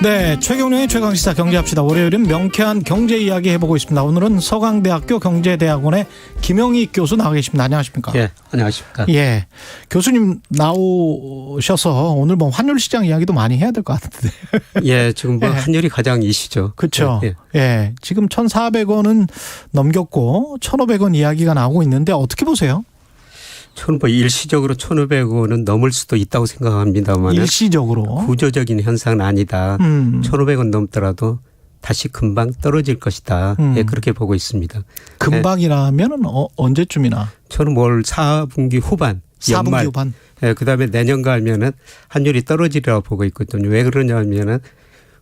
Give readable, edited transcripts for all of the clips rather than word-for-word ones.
네, 최경영의 최강시사 경제합시다. 월요일은 명쾌한 경제 이야기 해보고 있습니다. 오늘은 서강대학교 경제대학원의 김영희 교수 나와 계십니다. 안녕하십니까? 예, 안녕하십니까? 예, 교수님 나오셔서 오늘 뭐 환율 시장 이야기도 많이 해야 될 것 같은데. 예, 지금 뭐 예. 환율이 가장 이시죠. 그렇죠. 예, 예, 지금 1,400원은 넘겼고 1,500원 이야기가 나오고 있는데 어떻게 보세요? 저는 뭐 일시적으로 1,500원은 넘을 수도 있다고 생각합니다만 일시적으로. 구조적인 현상은 아니다. 1,500원 넘더라도 다시 금방 떨어질 것이다. 예, 그렇게 보고 있습니다. 금방이라면은 언제쯤이나? 저는 뭘 4분기 후반, 4분기 연말, 후반. 예, 그다음에 내년 가면은 환율이 떨어지리라고 보고 있거든요. 왜 그러냐면은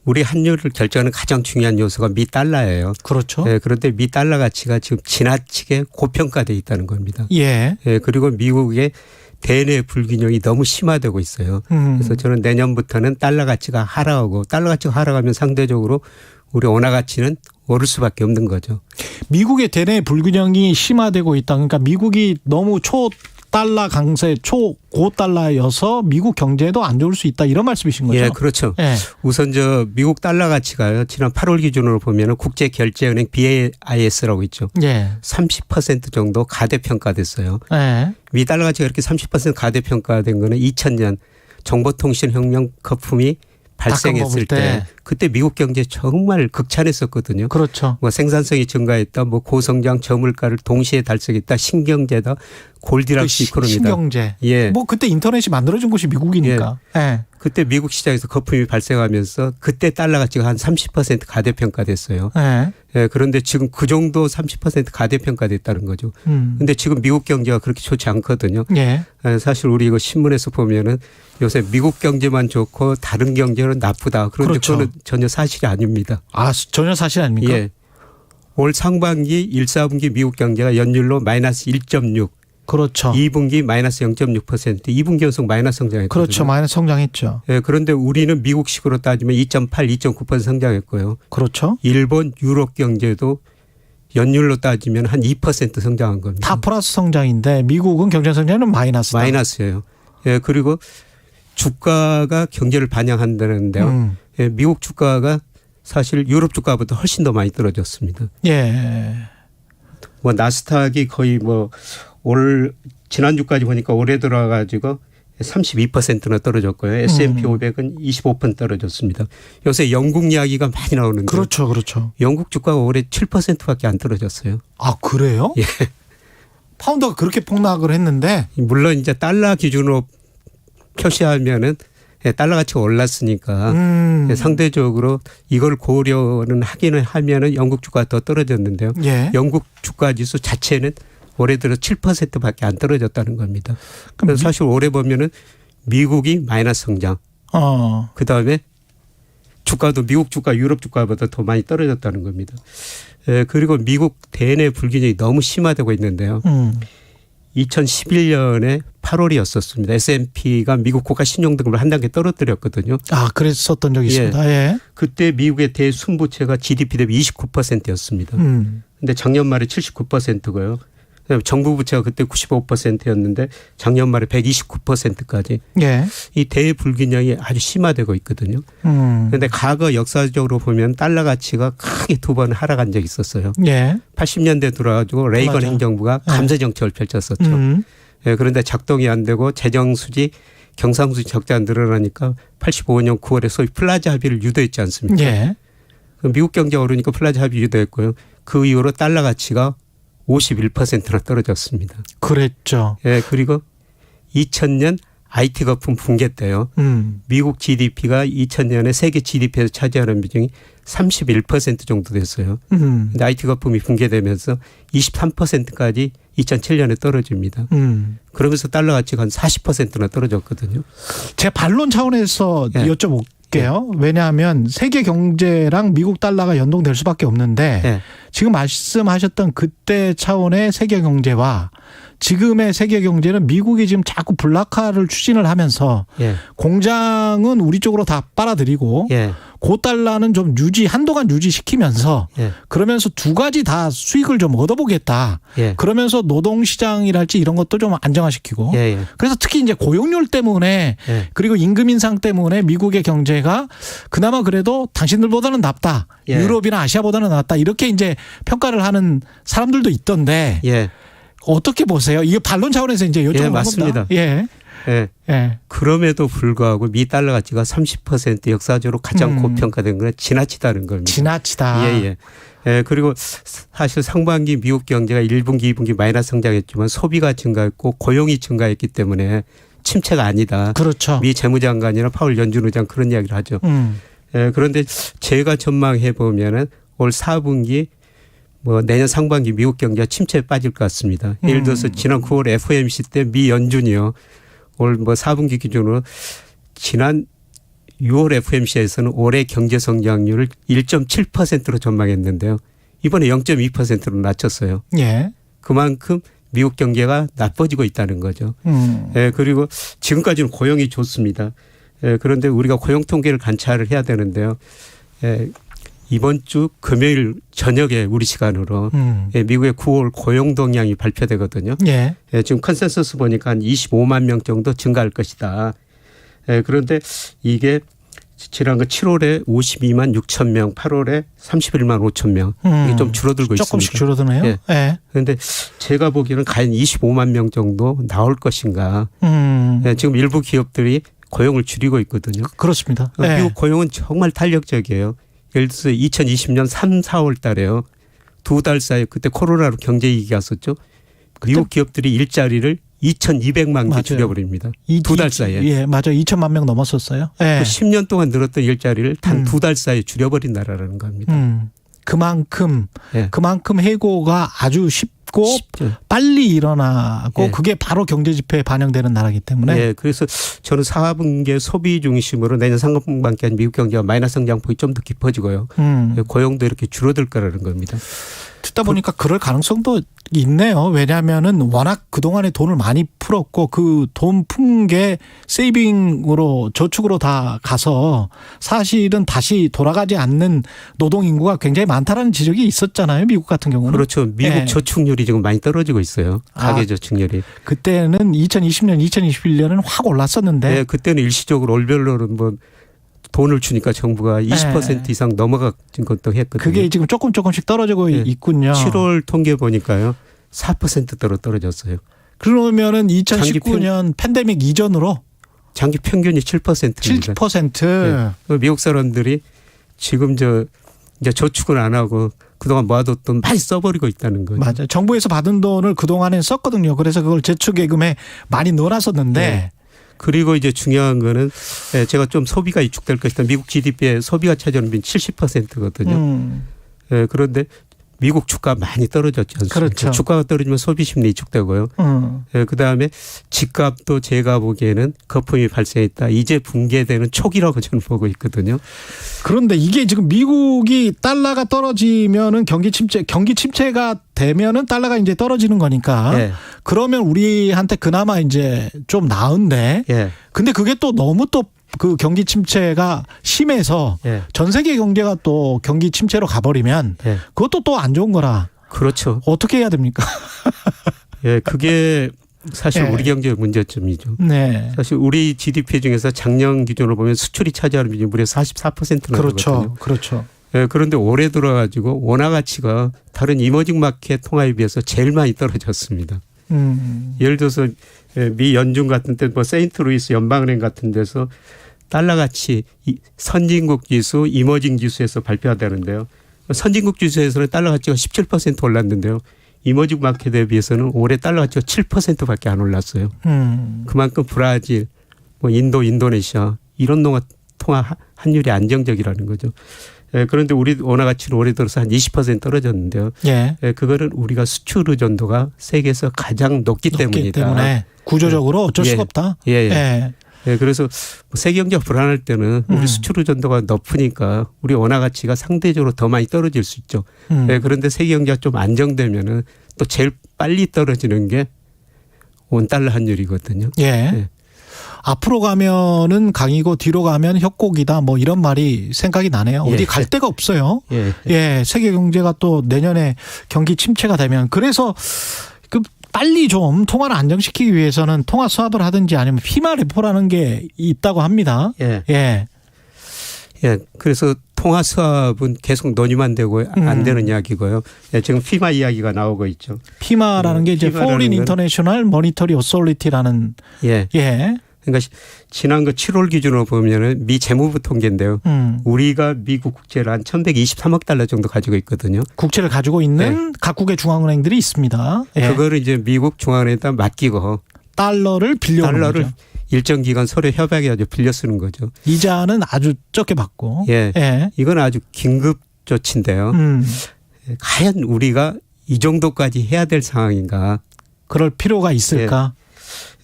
우리 환율을 결정하는 가장 중요한 요소가 미 달러예요. 그렇죠. 예, 그런데 미 달러 가치가 지금 지나치게 고평가돼 있다는 겁니다. 예. 예, 그리고 미국의 대내 불균형이 너무 심화되고 있어요. 그래서 저는 내년부터는 달러 가치가 하락하고 달러 가치가 하락하면 상대적으로 우리 원화 가치는 오를 수밖에 없는 거죠. 미국의 대내 불균형이 심화되고 있다. 그러니까 미국이 너무 초달러 강세, 초고달러여서 미국 경제에도 안 좋을 수 있다. 이런 말씀이신 거죠? 예, 그렇죠. 예. 우선 저 미국 달러 가치가요. 지난 8월 기준으로 보면 국제결제은행 BIS라고 있죠. 예. 30% 정도 가대평가됐어요. 예. 미 달러 가치가 이렇게 30% 가대평가된 거는 2000년 정보통신혁명 거품이 발생했을 때 그때 미국 경제 정말 극찬했었거든요. 그렇죠. 뭐 생산성이 증가했다, 뭐 고성장 저물가를 동시에 달성했다, 신경제다, 골디락스 이코노미다. 신경제. 예. 뭐 그때 인터넷이 만들어진 곳이 미국이니까. 예. 그때 미국 시장에서 거품이 발생하면서 그때 달러 가치가 한 30% 가대평가됐어요. 예. 예, 그런데 지금 그 정도 30% 가대평가됐다는 거죠. 그런데 지금 미국 경제가 그렇게 좋지 않거든요. 예. 예, 사실 우리 이거 신문에서 보면은 요새 미국 경제만 좋고 다른 경제는 나쁘다. 그런데 그렇죠. 그거는 전혀 사실이 아닙니다. 아, 전혀 사실 아닙니까? 예. 올 상반기 1, 4분기 미국 경제가 연율로 마이너스 1.6. 그렇죠. 2분기 마이너스 0.6%. 2분기 연속 마이너스 성장했거든요. 그렇죠. 마이너스 성장했죠. 예, 그런데 우리는 미국식으로 따지면 2.8, 2.9% 성장했고요. 그렇죠. 일본, 유럽 경제도 연율로 따지면 한 2% 성장한 겁니다. 다 플러스 성장인데 미국은 경제 성장은 마이너스다. 마이너스예요. 예, 그리고 주가가 경제를 반영한다는데요. 예, 미국 주가가 사실 유럽 주가보다 훨씬 더 많이 떨어졌습니다. 예. 뭐 나스닥이 거의 뭐 올 지난주까지 보니까 올해 들어가지고 32%나 떨어졌고요. S&P 500은 25% 떨어졌습니다. 요새 영국 이야기가 많이 나오는데. 그렇죠. 그렇죠. 영국 주가가 올해 7%밖에 안 떨어졌어요. 아, 그래요? 예. 파운드가 그렇게 폭락을 했는데. 물론 이제 달러 기준으로 표시하면은 달러 가치가 올랐으니까 상대적으로 이걸 고려는 하기는 하면은 영국 주가가 더 떨어졌는데요. 예. 영국 주가 지수 자체는 올해 들어 7%밖에 안 떨어졌다는 겁니다. 그래서 사실 올해 보면은 미국이 마이너스 성장. 그다음에 주가도 미국 주가 유럽 주가보다 더 많이 떨어졌다는 겁니다. 그리고 미국 대내 불균형이 너무 심화되고 있는데요. 2011년에 8월이었었습니다. S&P가 미국 국가 신용등급을 한 단계 떨어뜨렸거든요. 아, 그랬었던 적이 있습니다. 예. 그때 미국의 대순부채가 GDP 대비 29%였습니다. 근데 작년 말에 79%고요. 정부 부채가 그때 95%였는데 작년 말에 129%까지. 예. 이 대불균형이 아주 심화되고 있거든요. 그런데 과거 역사적으로 보면 달러 가치가 크게 두 번 하락한 적이 있었어요. 예. 80년대 들어가지고 레이건 맞아. 행정부가 감세 정책을 펼쳤었죠. 예, 그런데 작동이 안 되고 재정 수지 경상수지 적자가 늘어나니까 85년 9월에 소위 플라자 합의를 유도했지 않습니까? 예. 미국 경제가 오르니까 플라자 합의 유도했고요. 그 이후로 달러 가치가 51%나 떨어졌습니다. 그랬죠. 예, 그리고 2000년 IT 거품 붕괴 때요. 미국 GDP가 2000년에 세계 GDP에서 차지하는 비중이 31% 정도 됐어요. 근데 IT 거품이 붕괴되면서 23%까지 2007년에 떨어집니다. 그러면서 달러 가치가 한 40%나 떨어졌거든요. 제 반론 차원에서 예. 여쭤볼게요. 왜냐하면 세계 경제랑 미국 달러가 연동될 수밖에 없는데 예. 지금 말씀하셨던 그때 차원의 세계 경제와 지금의 세계 경제는 미국이 지금 자꾸 블락화를 추진을 하면서 예. 공장은 우리 쪽으로 다 빨아들이고 예. 고달러는 좀 한동안 유지시키면서 예. 그러면서 두 가지 다 수익을 좀 얻어보겠다. 예. 그러면서 노동시장이랄지 이런 것도 좀 안정화시키고. 예, 예. 그래서 특히 이제 고용률 때문에 예. 그리고 임금 인상 때문에 미국의 경제가 그나마 그래도 당신들보다는 낫다. 예. 유럽이나 아시아보다는 낫다. 이렇게 이제 평가를 하는 사람들도 있던데 예. 어떻게 보세요? 이게 반론 차원에서 이제 여쭤보는 예, 맞습니다. 겁니다. 예. 예. 예. 그럼에도 불구하고 미 달러 가치가 30% 역사적으로 가장 고평가된 건 지나치다는 겁니다. 지나치다. 예, 예. 예, 그리고 사실 상반기 미국 경제가 1분기, 2분기 마이너스 성장했지만 소비가 증가했고 고용이 증가했기 때문에 침체가 아니다. 그렇죠. 미 재무장관이나 파월 연준 의장 그런 이야기를 하죠. 예, 그런데 제가 전망해 보면은 올 4분기 뭐 내년 상반기 미국 경제가 침체에 빠질 것 같습니다. 예를 들어서 지난 9월 FOMC 때 미 연준이요. 올 뭐 4분기 기준으로 지난 6월 FOMC에서는 올해 경제 성장률을 1.7%로 전망했는데요. 이번에 0.2%로 낮췄어요. 예. 그만큼 미국 경제가 나빠지고 있다는 거죠. 예, 그리고 지금까지는 고용이 좋습니다. 예, 그런데 우리가 고용 통계를 관찰을 해야 되는데요. 예, 이번 주 금요일 저녁에 우리 시간으로 예, 미국의 9월 고용 동향이 발표되거든요. 예. 예, 지금 컨센서스 보니까 한 25만 명 정도 증가할 것이다. 예, 그런데 이게 지난 7월에 52만 6천 명, 8월에 31만 5천 명. 이게 좀 줄어들고 조금씩 있습니다. 줄어드네요. 예. 예. 그런데 제가 보기에는 과연 25만 명 정도 나올 것인가. 예, 지금 일부 기업들이 고용을 줄이고 있거든요. 그렇습니다. 미국 예. 고용은 정말 탄력적이에요. 예를 들어서 2020년 3, 4월 달에요. 두 달 사이에 그때 코로나로 경제 위기가 왔었죠. 미국 기업들이 일자리를 2,200만 개 줄여버립니다. 두 달 사이에. 예, 맞아요. 2천만 명 넘었었어요. 예. 10년 동안 늘었던 일자리를 단 두 달 사이에 줄여버린 나라라는 겁니다. 그만큼 예. 해고가 아주 쉽고 쉽죠. 빨리 일어나고 예. 그게 바로 경제 지표에 반영되는 나라이기 때문에 예, 그래서 저는 4분기의 소비 중심으로 내년 상반기까지 미국 경제가 마이너스 성장폭이 좀 더 깊어지고요. 고용도 이렇게 줄어들 거라는 겁니다. 듣다 보니까 그럴 가능성도 있네요. 왜냐하면은 워낙 그동안에 돈을 많이 풀었고 그 돈 푼 게 세이빙으로 저축으로 다 가서 사실은 다시 돌아가지 않는 노동 인구가 굉장히 많다라는 지적이 있었잖아요. 미국 같은 경우는. 그렇죠. 미국 예. 저축률이 지금 많이 떨어지고 있어요. 가계 저축률이. 그때는 2020년, 2021년은 확 올랐었는데. 네, 그때는 일시적으로 월별로는 뭐 돈을 주니까 정부가 20% 이상 넘어간 것도 했거든요. 그게 지금 조금씩 떨어지고 네. 있군요. 7월 통계 보니까요. 4%대로 떨어졌어요. 그러면은 2019년 팬데믹 이전으로 장기 평균이 7%입니다. 7%. 네. 미국 사람들이 지금 이제 저축을 안 하고 그동안 모아뒀던 많이 써버리고 있다는 거죠. 맞아요. 정부에서 받은 돈을 그동안에 썼거든요. 그래서 그걸 저축예금에 많이 넣어놨었는데. 네. 그리고 이제 중요한 거는 제가 좀 소비가 위축될 것이다. 미국 GDP의 소비가 차지하는 비율이 70%거든요. 그런데 미국 주가 많이 떨어졌지 않습니까? 그렇죠. 주가가 떨어지면 소비 심리 위축되고요. 그다음에 집값도 제가 보기에는 거품이 발생했다. 이제 붕괴되는 초기라고 저는 보고 있거든요. 그런데 이게 지금 미국이 달러가 떨어지면은 경기 침체가 되면은 달러가 이제 떨어지는 거니까. 예. 그러면 우리한테 그나마 이제 좀 나은데. 예. 근데 그게 또 너무 또 그 경기 침체가 심해서 예. 전 세계 경제가 또 경기 침체로 가버리면 예. 그것도 또 안 좋은 거라. 그렇죠. 어떻게 해야 됩니까? 예, 그게 사실 예. 우리 경제의 문제점이죠. 네. 사실 우리 GDP 중에서 작년 기준으로 보면 수출이 차지하는 비중이 무려 44%나 그렇죠. 되거든요. 그렇죠. 예, 그런데 올해 들어가지고 원화 가치가 다른 이머징 마켓 통화에 비해서 제일 많이 떨어졌습니다. 예를 들어서 미 연준 같은 데 뭐 세인트루이스 연방은행 같은 데서 달러 가치 선진국 지수, 이머징 지수에서 발표하다는데요. 선진국 지수에서는 달러 가치가 17% 올랐는데요. 이머징 마켓에 비해서는 올해 달러 가치가 7%밖에 안 올랐어요. 그만큼 브라질, 뭐 인도, 인도네시아 이런 통화 환율이 안정적이라는 거죠. 그런데 우리 원화 가치는 올해 들어서 한 20% 떨어졌는데요. 예. 그거는 우리가 수출 의존도가 세계에서 가장 높기 때문이다. 때문에 구조적으로 어쩔 예. 수가 없다. 예. 예. 예, 그래서 세계 경제가 불안할 때는 우리 수출 의존도가 높으니까 우리 원화 가치가 상대적으로 더 많이 떨어질 수 있죠. 예, 그런데 세계 경제가 좀 안정되면은 또 제일 빨리 떨어지는 게 원달러 환율이거든요. 예. 예. 앞으로 가면은 강이고 뒤로 가면 협곡이다. 뭐 이런 말이 생각이 나네요. 어디 예. 갈 데가 없어요. 예. 예, 세계 경제가 또 내년에 경기 침체가 되면 그래서 그 빨리 좀 통화를 안정시키기 위해서는 통화 수합을 하든지 아니면 피마 레포라는 게 있다고 합니다. 예. 예. 예. 그래서 통화 수합은 계속 논의만 되고 안 되는 이야기고요. 예, 지금 피마 이야기가 나오고 있죠. 피마라는 게 이제 피마라는 Foreign 건- International Monetary Authority라는 예. 예. 그러니까 지난 그 7월 기준으로 보면은 미 재무부 통계인데요. 우리가 미국 국채를 한 1,123억 달러 정도 가지고 있거든요. 국채를 가지고 있는 각국의 중앙은행들이 있습니다. 예. 그거를 이제 미국 중앙은행에다 맡기고 달러를 빌려오는 달러를 거죠. 일정 기간 서로 협약해가지고 빌려 쓰는 거죠. 이자는 아주 적게 받고. 예. 예. 이건 아주 긴급 조치인데요. 과연 우리가 이 정도까지 해야 될 상황인가? 그럴 필요가 있을까?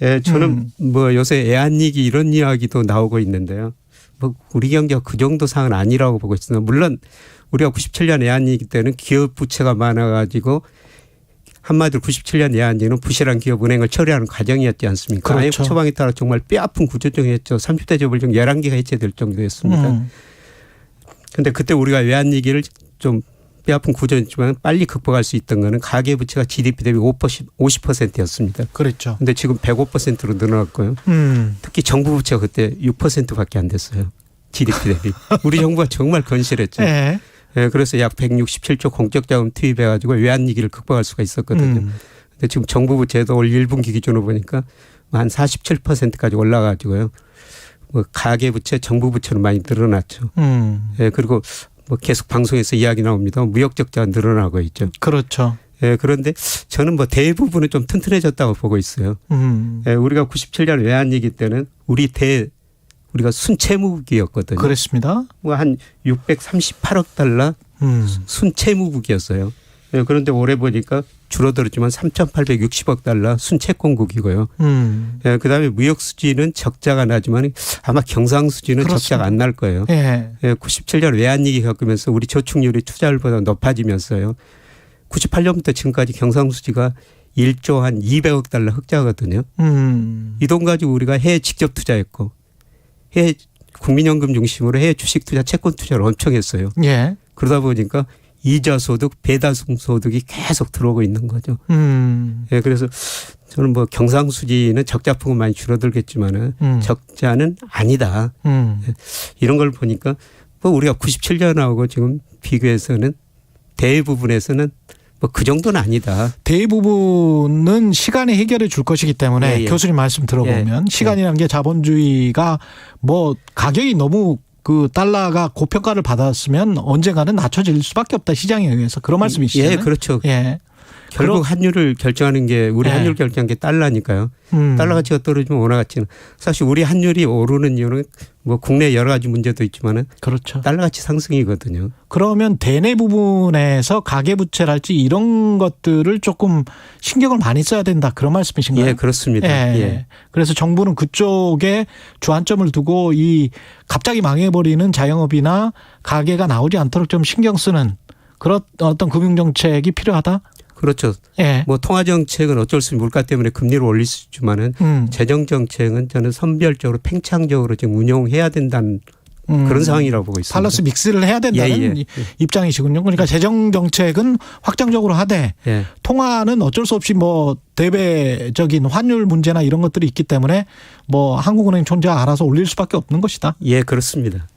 예, 저는 뭐 요새 애한이기 이런 이야기도 나오고 있는데요. 뭐 우리 경제가 그 정도 상황은 아니라고 보고 있습니다. 물론 우리가 97년 애한이기 때는 기업 부채가 많아가지고 한마디로 97년 애한이는 부실한 기업 은행을 처리하는 과정이었지 않습니까? 그렇죠. IMF 처방에 따라 정말 뼈아픈 구조조정이었죠. 30대 재벌중 11개가 해체될 정도였습니다. 그런데 그때 우리가 외환위기를 좀 뼈아픈 구조였지만 빨리 극복할 수 있던 거는 가계부채가 GDP 대비 50%였습니다. 그렇죠. 그런데 지금 105%로 늘어났고요. 특히 정부 부채가 그때 6%밖에 안 됐어요. GDP 대비. 우리 정부가 정말 건실했죠. 예. 예, 그래서 약 167조 공적 자금 투입해가지고 외환위기를 극복할 수가 있었거든요. 근데 지금 정부 부채도 올 1분기 기준으로 보니까 한 47%까지 올라가지고요. 뭐 가계부채, 정부 부채는 많이 늘어났죠. 예, 그리고 뭐 계속 방송에서 이야기 나옵니다. 무역 적자가 늘어나고 있죠. 그렇죠. 예, 그런데 저는 뭐 대부분은 좀 튼튼해졌다고 보고 있어요. 예, 우리가 97년 외환위기 때는 우리가 순채무국이었거든요. 그렇습니다. 뭐 한 638억 달러 순채무국이었어요. 예, 그런데 올해 보니까 줄어들었지만 3,860억 달러 순채권국이고요. 예, 그다음에 무역 수지는 적자가 나지만 아마 경상 수지는 그렇습니다. 적자가 안 날 거예요. 예. 예, 97년 외환위기 겪으면서 우리 저축률이 투자율보다 높아지면서요. 98년부터 지금까지 경상 수지가 1조 한 200억 달러 흑자거든요. 이 돈 가지고 우리가 해외 직접 투자했고 해외 국민연금 중심으로 해외 주식 투자, 채권 투자를 엄청 했어요. 예. 그러다 보니까 이자 소득, 배다성 소득이 계속 들어오고 있는 거죠. 예, 그래서 저는 뭐 경상수지는 적자폭은 많이 줄어들겠지만은 적자는 아니다. 예, 이런 걸 보니까 뭐 우리가 97년하고 지금 비교해서는 대부분에서는 뭐 그 정도는 아니다. 대부분은 시간이 해결해 줄 것이기 때문에 예, 예. 교수님 말씀 들어보면 시간이라는 게 자본주의가 뭐 가격이 너무 그 달러가 고평가를 받았으면 언젠가는 낮춰질 수밖에 없다 시장에 의해서 그런 말씀이시잖아요. 예, 그렇죠. 예. 결국 환율을 결정하는 게 우리 예. 환율 결정한 게 달러니까요. 달러 가치가 떨어지면 원화 가치는 사실 우리 환율이 오르는 이유는 뭐 국내 여러 가지 문제도 있지만은 그렇죠. 달러 가치 상승이거든요. 그러면 대내 부분에서 가계부채랄지 이런 것들을 조금 신경을 많이 써야 된다 그런 말씀이신가요? 예, 그렇습니다. 예. 예. 그래서 정부는 그쪽에 주안점을 두고 이 갑자기 망해버리는 자영업이나 가게가 나오지 않도록 좀 신경 쓰는 그런 어떤 금융정책이 필요하다? 그렇죠. 예. 뭐 통화 정책은 어쩔 수 없이 물가 때문에 금리를 올릴 수 있지만은 재정 정책은 저는 선별적으로 팽창적으로 지금 운용해야 된다는 그런 상황이라고 보고 있습니다. 밸런스 믹스를 해야 된다는 예. 입장이시군요. 그러니까 재정 정책은 확장적으로 하되 예. 통화는 어쩔 수 없이 뭐 대외적인 환율 문제나 이런 것들이 있기 때문에 뭐 한국은행 존재가 알아서 올릴 수밖에 없는 것이다. 예, 그렇습니다.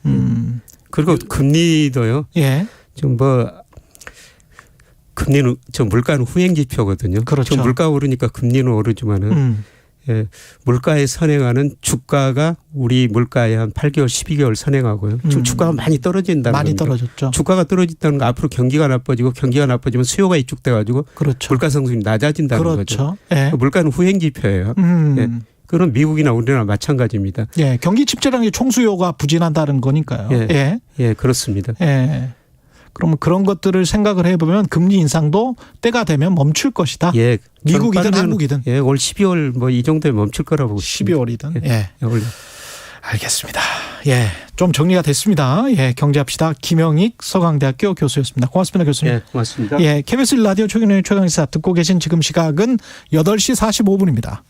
그리고 금리도요. 예. 좀 뭐 금리는 저 물가는 후행 지표거든요. 그렇죠. 좀 물가 오르니까 금리는 오르지만은 예, 물가에 선행하는 주가가 우리 물가에 한 8개월, 12개월 선행하고요. 지금 주가가 많이 떨어진다는 많이 겁니다. 떨어졌죠. 주가가 떨어진다는 건 앞으로 경기가 나빠지고 경기가 나빠지면 수요가 위축돼 가지고 그렇죠. 물가 상승이 낮아진다는 거죠. 그렇죠. 예. 물가는 후행 지표예요. 예. 그건 미국이나 우리나라 마찬가지입니다. 예. 경기 침체라는 게 총수요가 부진한다는 거니까요. 예. 예. 예, 그렇습니다. 예. 그러면 그런 것들을 생각을 해보면 금리 인상도 때가 되면 멈출 것이다. 예. 미국이든 빠르면, 한국이든. 예, 올 12월 뭐 이 정도에 멈출 거라고 보고 있습니다. 12월이든. 예. 올. 알겠습니다. 예. 좀 정리가 됐습니다. 예. 경제합시다. 김영익 서강대학교 교수였습니다. 고맙습니다, 교수님. 예, 고맙습니다. 예. KBS 라디오 최경영의 최강시사 듣고 계신 지금 시각은 8시 45분입니다.